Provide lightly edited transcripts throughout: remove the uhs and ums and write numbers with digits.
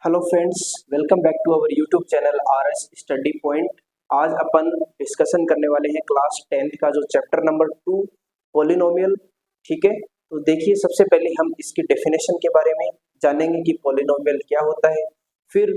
Hello friends, welcome back to our YouTube channel R S study point. आज अपन discussion करने वाले हैं क्लास 10th का जो चैप्टर नंबर 2 पॉलिनोमियल। ठीक है, तो देखिए सबसे पहले हम इसकी डेफिनेशन के बारे में जानेंगे कि पॉलिनोमियल क्या होता है। फिर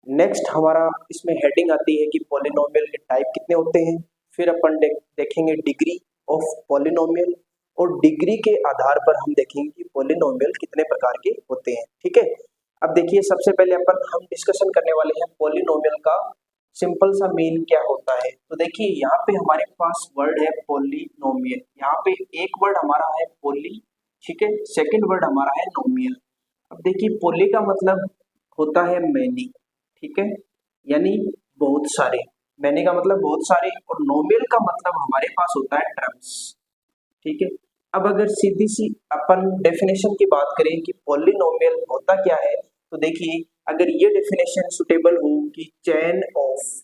नेक्स्ट हमारा इसमें हेडिंग आती है कि पॉलिनोमियल के टाइप कितने होते हैं। फिर अपन देखेंगे डिग्री ऑफ पॉलिनोमियल, और डिग्री के आधार पर हम देखेंगे कि पॉलिनोमियल कितने प्रकार के होते हैं। ठीक है, अब देखिए सबसे पहले हम डिस्कशन करने वाले हैं पॉलिनोमियल का सिंपल सा मीन क्या होता है। तो देखिए यहाँ पे हमारे पास वर्ड है पॉलिनोमियल। यहाँ पे एक वर्ड हमारा है पॉली, ठीक है, सेकंड वर्ड हमारा है नोमियल। अब देखिए पॉली का मतलब होता है मैनी, ठीक है, यानी बहुत सारे। मैनी का मतलब बहुत सारे, और नोमियल का मतलब हमारे पास होता है टर्म्स। ठीक है, अब अगर सीधी सी अपन डेफिनेशन की बात करें कि पॉलिनोमियल होता क्या है, तो देखिए अगर ये डेफिनेशन सुटेबल हो कि चेन ऑफ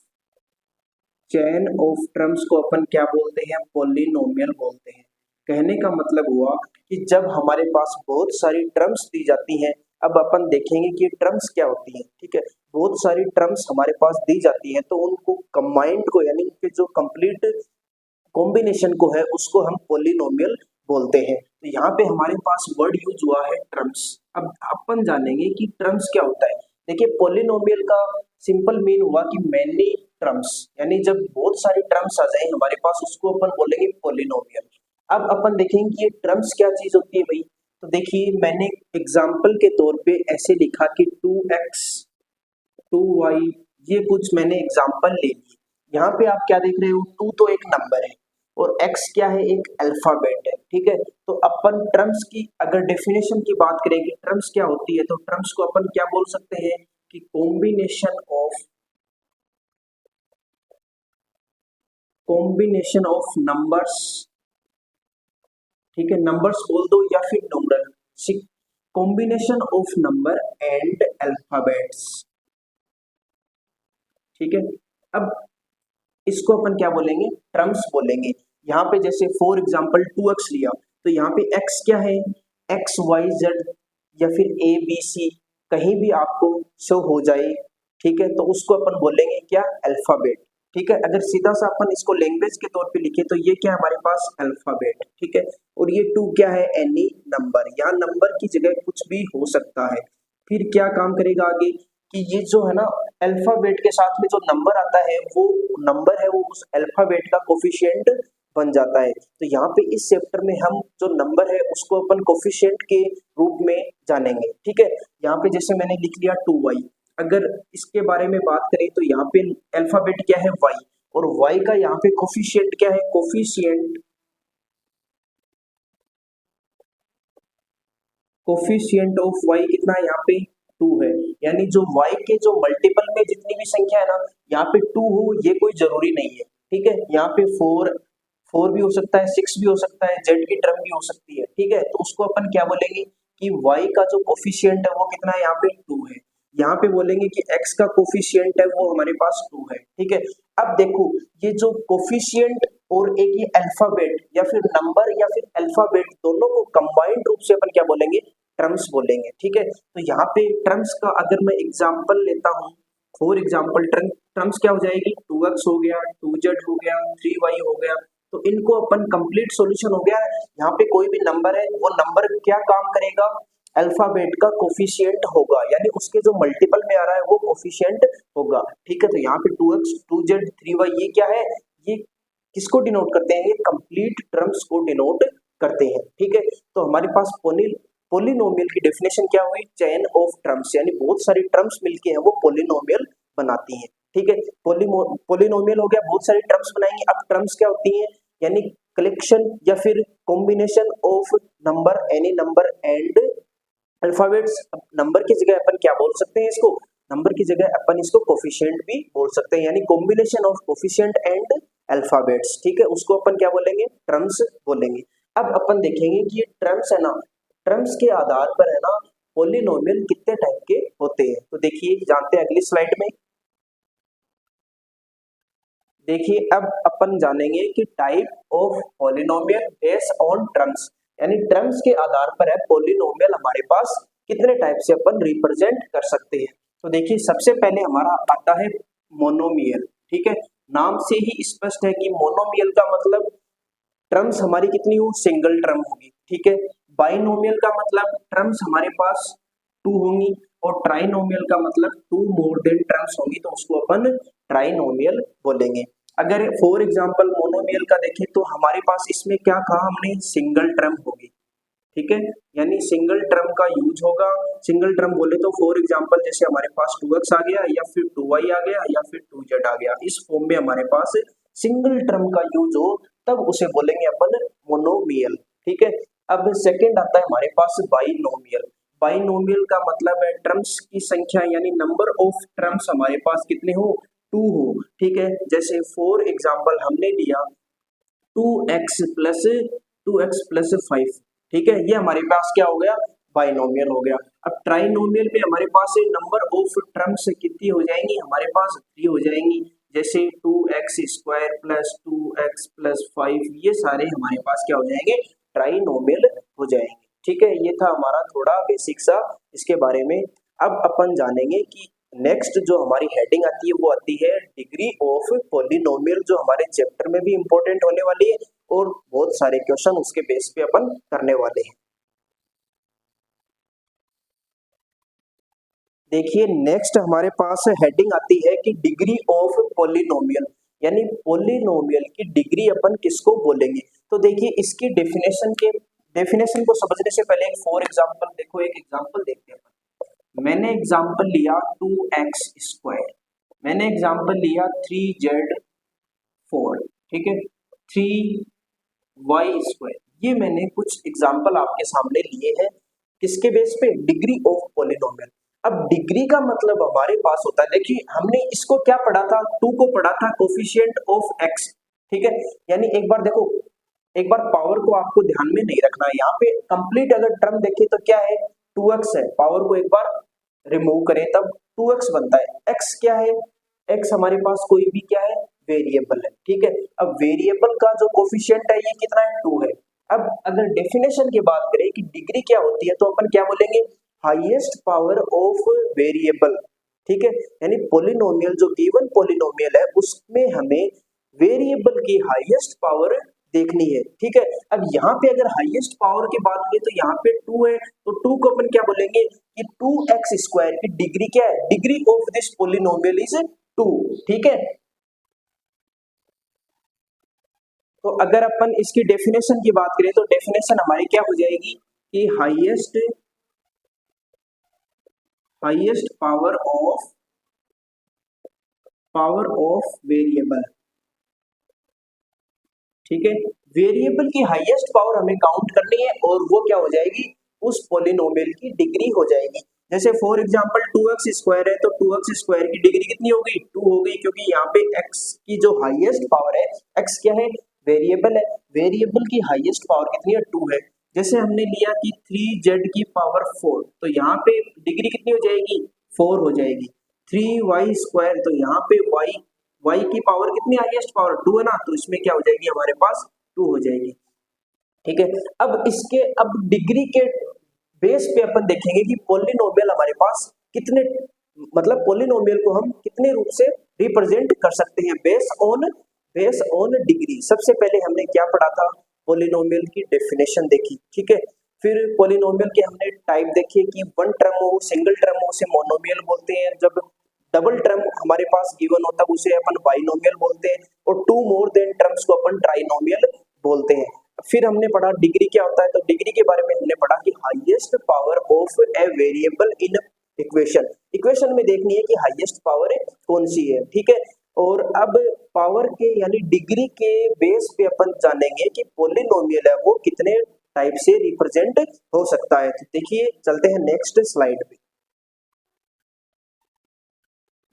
टर्म्स को अपन क्या बोलते हैं, पॉलिनोमियल बोलते हैं। कहने का मतलब हुआ कि जब हमारे पास बहुत सारी टर्म्स दी जाती हैं, अब अपन देखेंगे कि टर्म्स क्या होती हैं। ठीक है, बहुत सारी टर्म्स हमारे पास दी जाती हैं तो उनको कंबाइंड को, यानी कि जो कंप्लीट कॉम्बिनेशन को है, उसको हम पॉलिनोमियल बोलते हैं। तो यहाँ पे हमारे पास वर्ड यूज हुआ है टर्म्स। अब अपन जानेंगे कि टर्म्स क्या होता है। देखिए पॉलिनोमियल का सिंपल मीन हुआ कि मैनी टर्म्स, यानी जब बहुत सारी टर्म्स आ जाए हमारे पास, उसको अपन बोलेंगे पॉलिनोमियल। अब अपन देखेंगे कि ये टर्म्स क्या चीज होती है भाई। तो देखिए मैंने एग्जाम्पल के तौर पे ऐसे लिखा कि 2x 2y, ये कुछ मैंने एग्जाम्पल ले ली। यहाँ पे आप क्या देख रहे हो, 2 तो एक नंबर है और x क्या है, एक अल्फाबेट है। ठीक है, तो अपन टर्म्स की अगर डेफिनेशन की बात करें कि टर्म्स क्या होती है, तो टर्म्स को अपन क्या बोल सकते हैं कि कॉम्बिनेशन ऑफ नंबर्स। ठीक है, नंबर्स बोल दो या फिर numeral, combination of number and alphabets. ठीक है, अब इसको अपन क्या बोलेंगे, टर्म्स बोलेंगे। यहाँ पे जैसे फॉर एग्जांपल 2x लिया, तो यहाँ पे x क्या है, एक्स वाई जेड या फिर ए बी सी, कहीं भी आपको शो हो जाए। ठीक है, तो उसको अपन बोलेंगे क्या, अल्फाबेट। ठीक है, अगर सीधा सा अपन इसको लैंग्वेज के तौर पे लिखे तो ये क्या है हमारे पास, अल्फाबेट। ठीक है, और ये 2 क्या है, एनी नंबर। यहाँ नंबर की जगह कुछ भी हो सकता है। फिर क्या काम करेगा आगे कि ये जो है ना, अल्फाबेट के साथ में जो नंबर आता है, वो नंबर है वो उस अल्फाबेट का कोफिशिएंट बन जाता है। तो यहाँ पे इस चैप्टर में हम जो नंबर है उसको अपन कोफिशिएंट के रूप में जानेंगे। ठीक है, यहाँ पे जैसे मैंने लिख लिया 2y, अगर इसके बारे में बात करें तो यहाँ पे अल्फाबेट क्या है, y, और y का यहाँ पे कोफिशिएंट क्या है, कोफिशिएंट ऑफ y कितना है, यहाँ पे 2 है। यानी जो y के जो मल्टीपल में जितनी भी संख्या है ना, यहाँ पे 2 हो ये कोई जरूरी नहीं है। ठीक है, यहाँ पे 4 भी हो सकता है, 6 भी हो सकता है, z की टर्म भी हो सकती है। ठीक है, तो उसको अपन क्या बोलेंगे कि y का जो कोफिशिएंट है वो कितना है, यहाँ पे 2 है। यहाँ पे बोलेंगे कि x का कोफिशिएंट है वो हमारे पास 2 है। ठीक है, अब देखो ये जो कोफिशिएंट और एक ये अल्फाबेट या फिर नंबर या फिर अल्फाबेट, दोनों को कंबाइंड रूप से अपन क्या बोलेंगे, टर्म्स बोलेंगे। ठीक है, तो यहाँ पे टर्म्स का अगर मैं एग्जांपल लेता हूँ, फॉर एग्जांपल टर्म्स क्या हो जाएगी, 2x हो गया, 2z हो गया, 3y हो गया। तो इनको अपन कंप्लीट सॉल्यूशन हो गया। यहाँ पे कोई भी नंबर है, वो नंबर क्या काम करेगा, अल्फाबेट का कोफिशिएंट होगा, यानी उसके जो मल्टीपल में आ रहा है वो कोफिशिएंट होगा। ठीक है, तो यहाँ पे 2x 2z 3y ये क्या है, ये किसको डिनोट करते हैं, ये कंप्लीट टर्म्स को डिनोट करते हैं। ठीक है, तो हमारे पास पॉलिनोमियल की डेफिनेशन क्या हुई, चेन ऑफ टर्म्स, यानी बहुत सारी टर्म्स मिलके हैं वो पॉलिनोमियल बनाती हैं। ठीक है, पॉलिनोमियल हो गया, बहुत सारी टर्म्स बनाएंगे। अब टर्म्स क्या होती हैं, यानी कलेक्शन या फिर combination of number, any number and alphabets. Number की जगह अपन क्या बोल सकते हैं इसको, नंबर की जगह अपन इसको कोफिशिएंट भी बोल सकते हैं, यानी combination of coefficient and alphabets. ठीक है, उसको अपन क्या बोलेंगे, टर्म्स बोलेंगे। अब अपन देखेंगे कि ये टर्म्स है ना, टर्म्स के आधार पर है ना पॉलिनोमियल कितने टाइप के होते हैं। तो देखिए जानते हैं अगली स्लाइड में। देखिए अब अपन जानेंगे कि type of polynomial based on terms, यानी टर्म्स के आधार पर है पॉलिनोमियल हमारे पास कितने टाइप से अपन रिप्रेजेंट कर सकते हैं। तो देखिए सबसे पहले हमारा आता है मोनोमियल, ठीक है। नाम से ही स्पष्ट है कि मोनोमियल का मतलब टर्म्स हमारी कितनी हो, सिंगल टर्म होगी, ठीक है। बाइनोमियल का मतलब टर्म्स हमारे पास टू होंगी, और ट्राइनोमियल का मतलब टू मोर देन टर्म्स होंगी, तो उसको अपन ट्राइनोमियल बोलेंगे। अगर फॉर एग्जांपल मोनोमियल का देखें तो हमारे पास इसमें क्या कहा हमने, सिंगल टर्म होगी, ठीक है, यानी सिंगल टर्म का यूज होगा। सिंगल टर्म बोले तो फॉर एग्जांपल जैसे हमारे पास 2x आ गया, या फिर 2y आ गया, या फिर 2z आ गया, इस फॉर्म में हमारे पास सिंगल टर्म का यूज हो तब उसे बोलेंगे अपन मोनोमियल, ठीक है। अब सेकंड आता है हमारे पास बाइनोमियल। बाइनोमियल का मतलब है टर्म्स की संख्या, यानी नंबर ऑफ टर्म्स हमारे पास कितने हो, टू हो, ठीक है। जैसे फॉर एग्जांपल हमने लिया 2x प्लस 5, ठीक है, ये हमारे पास क्या हो गया, बाइनोमियल हो गया। अब ट्राइनोमियल में हमारे पास नंबर ऑफ टर्म्स कितनी हो जाएंगी, हमारे पास 3 हो जाएंगी। जैसे 2x² प्लस 2x+5, ये सारे हमारे पास क्या हो जाएंगे, ट्राइनोमियल हो जाएंगे, ठीक है। ये था हमारा थोड़ा बेसिक सा इसके बारे में। अब अपन जानेंगे कि नेक्स्ट जो हमारी हेडिंग आती है वो आती है डिग्री ऑफ पॉलिनोमियल, जो हमारे चैप्टर में भी इंपॉर्टेंट होने वाली है और बहुत सारे क्वेश्चन उसके बेस पे अपन करने वाले हैं। देखिए नेक्स्ट हमारे पास हेडिंग आती है कि डिग्री ऑफ पॉलिनोमियल, यानी पॉलिनोमियल की डिग्री अपन किसको बोलेंगे। तो देखिए इसकी डेफिनेशन को समझने से पहले एक फॉर एग्जांपल देखो, एक एग्जांपल देखते हैं। मैंने एग्जांपल लिया 2x², मैंने एग्जांपल लिया 3z4, ठीक है, 3y², ये मैंने कुछ एग्जांपल आपके सामने लिए हैं, किसके बेस पे, डिग्री ऑफ पॉलिनोमियल। अब डिग्री का मतलब हमारे पास होता है, देखिए हमने इसको क्या पढ़ा था, 2 को पढ़ा था कोफिशिएंट ऑफ x, ठीक है, यानी एक बार देखो, एक बार पावर को आपको ध्यान में नहीं रखना है, यहाँ पे कंप्लीट अगर टर्म देखें तो क्या है, 2x है, पावर को एक बार रिमूव करें तब 2x बनता है। x क्या है, x हमारे पास कोई भी क्या है, वेरिएबल है, ठीक है। अब वेरिएबल का जो कोफिशिएंट है ये कितना है, 2 है। अब अगर डेफिनेशन की बात करें कि डिग्री क्या होती है, तो अपन क्या बोलेंगे, हाईएस्ट पावर ऑफ वेरिएबल, ठीक है, यानी पॉलिनोमियल जो गिवन पॉलिनोमियल है उसमें हमें वेरिएबल की हाईएस्ट पावर देखनी है, ठीक है। अब यहाँ पे अगर हाईएस्ट पावर की बात करें तो यहाँ पे 2 है, तो 2 को अपन क्या बोलेंगे कि 2x² की डिग्री क्या है, degree of this polynomial is 2, ठीक है। तो अगर अपन इसकी डेफिनेशन की बात करें तो डेफिनेशन हमारी क्या हो जाएगी कि हाईएस्ट पावर ऑफ वेरिएबल, ठीक है, वेरिएबल की हाईएस्ट पावर हमें काउंट करनी है और वो क्या हो जाएगी, उस पॉलिनोमियल की डिग्री हो जाएगी। जैसे फॉर एग्जांपल 2x² है तो 2x² की डिग्री कितनी होगी, 2 होगी, क्योंकि यहाँ पे x की जो हाईएस्ट पावर है, x क्या है, वेरिएबल है, वेरिएबल की हाईएस्ट पावर कितनी है, 2 है। जैसे हमने लिया कि 3z की पावर 4, तो यहाँ पे डिग्री कितनी हो जाएगी, 4 हो जाएगी। 3y², तो यहाँ पे y की पावर कितनी, हाईएस्ट पावर 2 है ना, तो इसमें क्या हो जाएगी, हमारे पास 2 हो जाएगी, ठीक है। अब डिग्री के बेस पे अपन देखेंगे कि पॉलिनोमियल हमारे पास कितने, मतलब पॉलिनोमियल को हम कितने रूप से रिप्रेजेंट कर सकते हैं बेस ऑन डिग्री। सबसे पहले हमने क्या पढ़ा था, पॉलिनोमियल की डेफिनेशन देखी, ठीक है। फिर पॉलिनोमियल के हमने टाइप देखे कि वन टर्म हो, सिंगल टर्म हो उसे मोनोमियल बोलते हैं, जब डबल टर्म हमारे पास गिवन हो तब उसे अपन बाइनोमियल बोलते हैं, और 2 मोर देन टर्म्स को अपन ट्राइनोमियल बोलते हैं। फिर हमने पढ़ा डिग्री क्या होता है, तो डिग्री के बारे में हमने पढ़ा कि highest power of a variable in equation में देखनी है कि हाईएस्ट पावर कौन सी है, ठीक है। और अब पावर के यानी डिग्री के बेस पे अपन जानेंगे कि पॉलिनोमियल है वो कितने टाइप से रिप्रेजेंट हो सकता है। तो देखिए चलते हैं नेक्स्ट स्लाइड पे।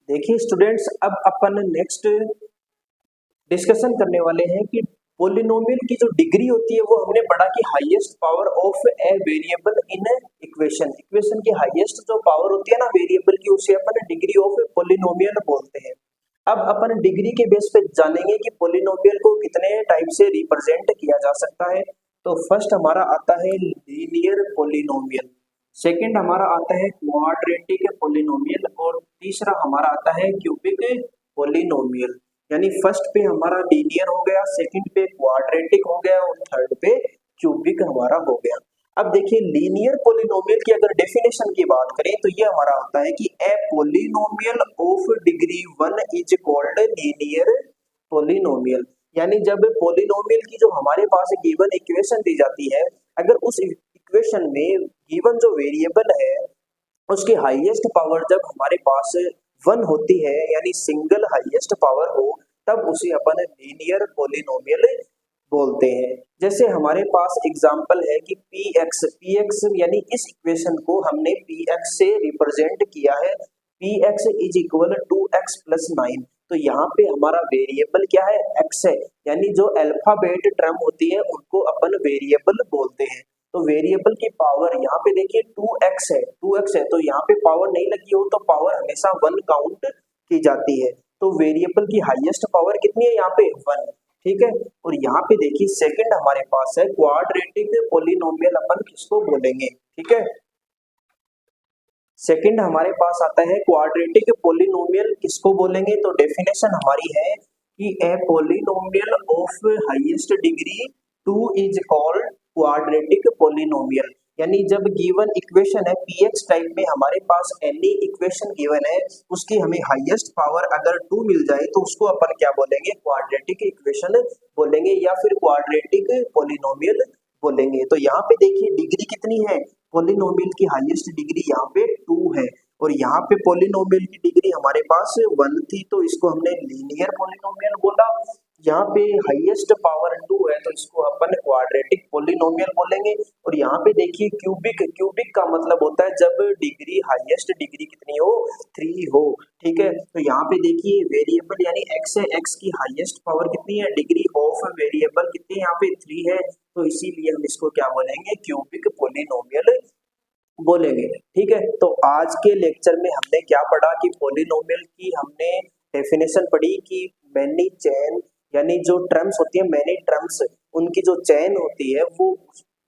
देखिए स्टूडेंट्स, अब अपन नेक्स्ट डिस्कशन करने वाले हैं कि पॉलिनोमियल की जो डिग्री होती है वो हमने पढ़ा कि highest power of a variable in equation की हाईएस्ट जो पावर होती है ना वेरिएबल की, उसे अपन डिग्री ऑफ पॉलिनोमियल बोलते हैं। अब अपन डिग्री के बेस पे जानेंगे कि पॉलिनोमियल को कितने टाइप से रिप्रेजेंट किया जा सकता है। तो फर्स्ट हमारा आता है लीनियर पॉलिनोमियल। सेकंड हमारा आता है क्वाड्रेटिक पोलिनोमियल और तीसरा हमारा आता है क्यूबिक पोलिनोमियल। यानी फर्स्ट पे हमारा लीनियर हो गया, सेकंड पे क्वाड्रेटिक हो गया और थर्ड पे क्यूबिक हमारा हो गया। अब देखिए लीनियर पोलिनोमियल की अगर डेफिनेशन की बात करें तो ये हमारा होता है कि a polynomial of degree 1 is called linear polynomial. यानी जब पोलिनोमियल की जो हमारे पास गिवन इक्वेशन दी जाती है, अगर उस इक्वेशन में गिवन जो वेरिएबल है उसकी हाईएस्ट पावर जब हमारे पास 1 होती है यानी सिंगल हाईएस्ट पावर हो, तब उसे अपन लीनियर पोलिनोमियल बोलते हैं। जैसे हमारे पास एग्जांपल है कि px यानी इस इक्वेशन को हमने px से रिप्रेजेंट किया है, px is equal to x plus 9। तो यहाँ पे हमारा वेरिएबल क्या है, x है। यानी जो अल्फाबेट टर्म होती है उनको अपन वेरिएबल बोलते हैं। तो वेरिएबल की पावर यहाँ पे देखिए 2x है, 2x है, तो यहाँ पे पावर नहीं लगी हो तो पावर हमेशा 1 काउंट की जाती है। तो वेरिएबल की हाईएस्ट पावर कितनी है यहाँ पे 1, ठीक है। और यहाँ पे देखिए सेकंड हमारे पास है क्वाड्रेटिक पोलिनोमियल, अपन किसको बोलेंगे, ठीक है। सेकंड हमारे पास आता है क्वाड्रेटिक पोलिनोमियल, किसको बोलेंगे, तो डेफिनेशन हमारी है कि a polynomial of highest degree 2 is called quadratic polynomial. यानी जब गिवन इक्वेशन है px टाइप में हमारे पास एनी इक्वेशन गिवन है, उसकी हमें हाईएस्ट पावर अगर 2 मिल जाए तो उसको अपन क्या बोलेंगे, क्वाड्रेटिक इक्वेशन बोलेंगे या फिर क्वाड्रेटिक पोलिनोमियल बोलेंगे। तो यहाँ पे देखिए डिग्री कितनी है, पोलिनोमियल की हाईएस्ट डिग्री यहाँ पे 2 है और यहाँ पे पोलिनोमियल की डिग्री हमारे पास 1 थी, तो इसको हमने लीनियर पोलिनोमियल बोला। यहाँ पे हाईएस्ट पावर 2 है तो इसको अपन क्वाड्रेटिक पोलिनोमियल बोलेंगे। और यहाँ पे देखिए क्यूबिक, क्यूबिक का मतलब होता है जब डिग्री हाईएस्ट डिग्री कितनी हो, 3 हो, ठीक है। तो यहाँ पे देखिए वेरिएबल यानी x है, x की हाईएस्ट पावर कितनी है, डिग्री ऑफ वेरिएबल कितनी है, यहाँ पे 3 है, तो इसीलिए हम इसको क्या बोलेंगे, क्यूबिक पोलिनोमियल बोलेंगे, ठीक है। तो आज के लेक्चर में हमने क्या पढ़ा कि पोलिनोमियल की हमने डेफिनेशन पढ़ी कि मैनी चेन यानी जो टर्म्स होती है, मैनी टर्म्स उनकी जो चेन होती है वो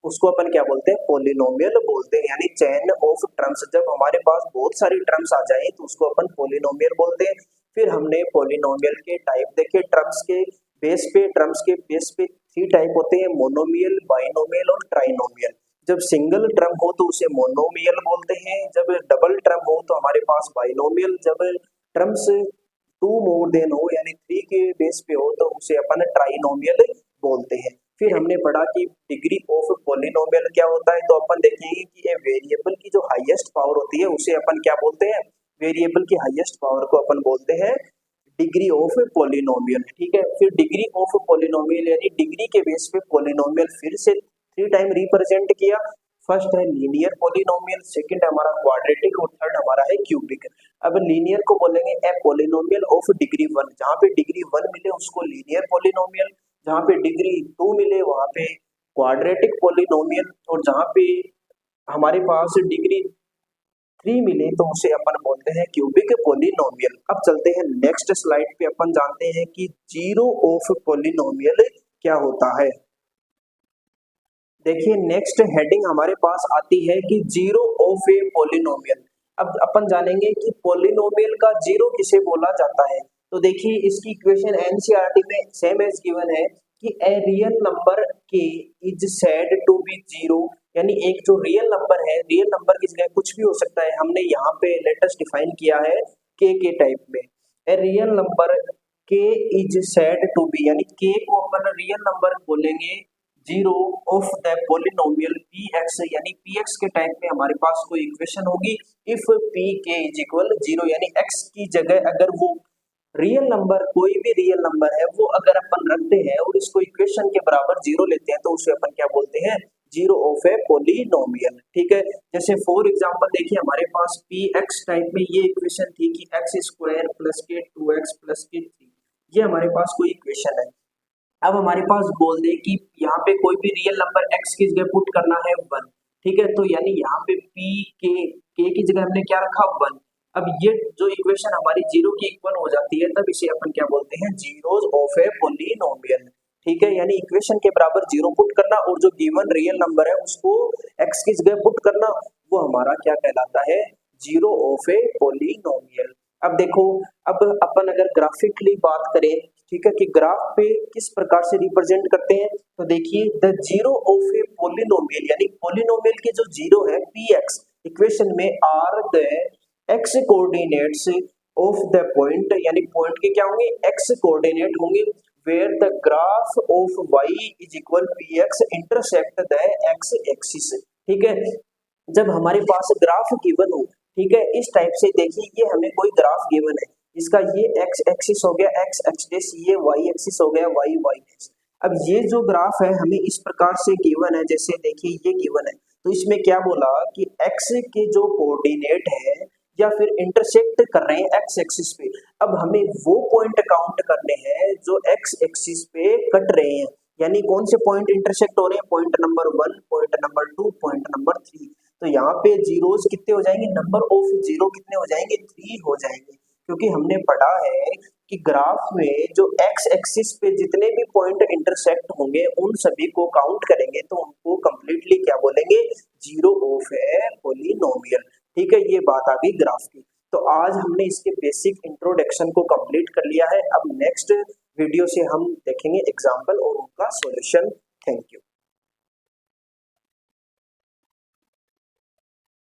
उसको अपन क्या बोलते हैं, पोलिनोमियल बोलते हैं। यानी चेन ऑफ टर्म्स, जब हमारे पास बहुत सारी टर्म्स आ जाए तो उसको अपन पोलिनोमियल बोलते हैं। फिर हमने पोलिनोमियल के टाइप देखे, टर्म्स के बेस पे, टर्म्स के बेस पे 3 टाइप होते हैं, मोनोमियल, बाइनोमियल और ट्राइनोमियल। जब सिंगल टर्म हो तो उसे मोनोमियल बोलते हैं, जब डबल टर्म हो तो हमारे पास बाइनोमियल, जब टर्म्स 2 मोर देन हो यानी 3 के बेस पे हो तो उसे अपन ट्राइनोमियल बोलते हैं। फिर हमने पढ़ा कि डिग्री ऑफ पोलिनोमियल क्या होता है, तो अपन देखेंगे कि ये वेरिएबल की जो हाईएस्ट पावर होती है उसे अपन क्या बोलते हैं, वेरिएबल की हाईएस्ट पावर को अपन बोलते हैं डिग्री ऑफ पोलिनोमियल, ठीक है। फिर डिग्री ऑफ पोलिनोमियल यानी डिग्री के बेस पे पोलिनोमियल फिर से 3 टाइम रिप्रेजेंट किया। फर्स्ट है लीनियर पोलिनोमियल, सेकंड हमारा क्वाड्रेटिक और थर्ड हमारा है क्यूबिक। अब लीनियर को बोलेंगे ए पोलिनोमियल ऑफ डिग्री 1, जहाँ पे डिग्री 1 मिले उसको लीनियर पोलिनोमियल, जहाँ पे डिग्री 2 मिले वहाँ पे क्वाड्रेटिक पोलिनोमियल, और जहाँ पे हमारे पास डिग्री 3 मिले तो उसे अपन बोलते हैं क्यूबिक पोलिनोमियल। अब चलते हैं नेक्स्ट स्लाइड पे, अपन जानते हैं कि जीरो ऑफ पोलिनोमियल क्या होता है। देखिए नेक्स्ट हेडिंग हमारे पास आती है कि जीरो ऑफ ए पोलिनोमियल। अब अपन जानेंगे कि पोलिनोमियल का जीरो किसे बोला जाता है। तो देखिए इसकी इक्वेशन एनसीईआरटी में सेम एज गिवन है कि ए रियल नंबर के is said to be zero, यानी एक जो रियल नंबर है, रियल नंबर की जगह कुछ भी हो सकता है, हमने यहाँ पे लेटेस्ट डिफाइन किया है के टाइप में। ए रियल नंबर के इज सेड टू बी, यानी के को अपन रियल नंबर बोलेंगे zero of the polynomial px, यानी px के टाइप में हमारे पास कोई इक्वेशन होगी if pk is equal zero, यानी x की जगह अगर वो रियल नंबर, कोई भी रियल नंबर है वो अगर अपन रखते हैं और इसको इक्वेशन के बराबर जीरो लेते हैं तो उसे अपन क्या बोलते हैं, जीरो ऑफ ए पोलिनोमियल, ठीक है। जैसे फॉर एग्जांपल देखिए हमारे पास px टाइप में ये इक्वेशन थी कि x स्क्वायर प्लस के 2x प्लस के 3, ये हमारे पास कोई इक्वेशन है। अब हमारे पास बोल दे कि यहाँ पे कोई भी रियल नंबर x की जगह पुट करना है 1, ठीक है। तो यानी यहाँ पे k की जगह हमने क्या रखा 1। अब ये जो इक्वेशन हमारी जीरो की इक्वल हो जाती है तब इसे अपन क्या बोलते हैं, जीरोस ऑफ ए पोलिनोमियल, ठीक है। यानी इक्वेशन के बराबर जीरो पुट करना और जो गिवन रियल नंबर है उसको x की जगह पुट करना, वो हमारा क्या कहलाता है, जीरो ऑफ ए पॉलिनोमियल। अब देखो, अब अपन अगर ग्राफिकली बात करें, ठीक है, कि ग्राफ पे किस प्रकार से रिप्रेजेंट करते हैं, तो देखिए the zero of a polynomial, यानी पॉलिनोमियल के जो जीरो है पी एक्स इक्वेशन में are the x coordinates of the point, यानी पॉइंट के क्या होंगे, एक्स कोऑर्डिनेट होंगे, where the graph of y is equal P x intersect the x axis. ठीक है, जब हमारे पास ग्राफ गिवन हो, ठीक है, इस टाइप से देखिए ये हमें कोई ग्राफ गिवन है, इसका ये एक्स एक्सिस हो गया एक्स एक्सिस, ये वाई एक्सिस हो गया वाई वाई एक्सिस। अब ये जो ग्राफ है हमें इस प्रकार से गिवन है, जैसे देखिए ये गिवन है, तो इसमें क्या बोला कि एक्स के जो कोऑर्डिनेट है या फिर इंटरसेक्ट कर रहे हैं एक्स एक्सिस पे, अब हमें वो पॉइंट काउंट करने हैं जो एक्स एक्सिस पे कट रहे हैं, यानी कौन से पॉइंट इंटरसेक्ट हो रहे हैं, point number 1, point number 2, point number 3। तो यहाँ पे जीरोस कितने हो जाएंगे, नंबर ऑफ जीरो कितने हो जाएंगे, 3 हो जाएंगे, क्योंकि हमने पढ़ा है कि ग्राफ में जो एक्स एक्सिस पे जितने भी पॉइंट इंटरसेक्ट होंगे उन सभी को काउंट करेंगे तो उनको कंप्लीटली क्या बोलेंगे, जीरो ऑफ ए पॉलिनोमियल। ठीक है, ये बात आ गई ग्राफ की। तो आज हमने इसके बेसिक इंट्रोडक्शन को कंप्लीट कर लिया है। अब नेक्स्ट वीडियो से हम देखेंगे एग्जाम्पल और उनका सॉल्यूशन। Thank you.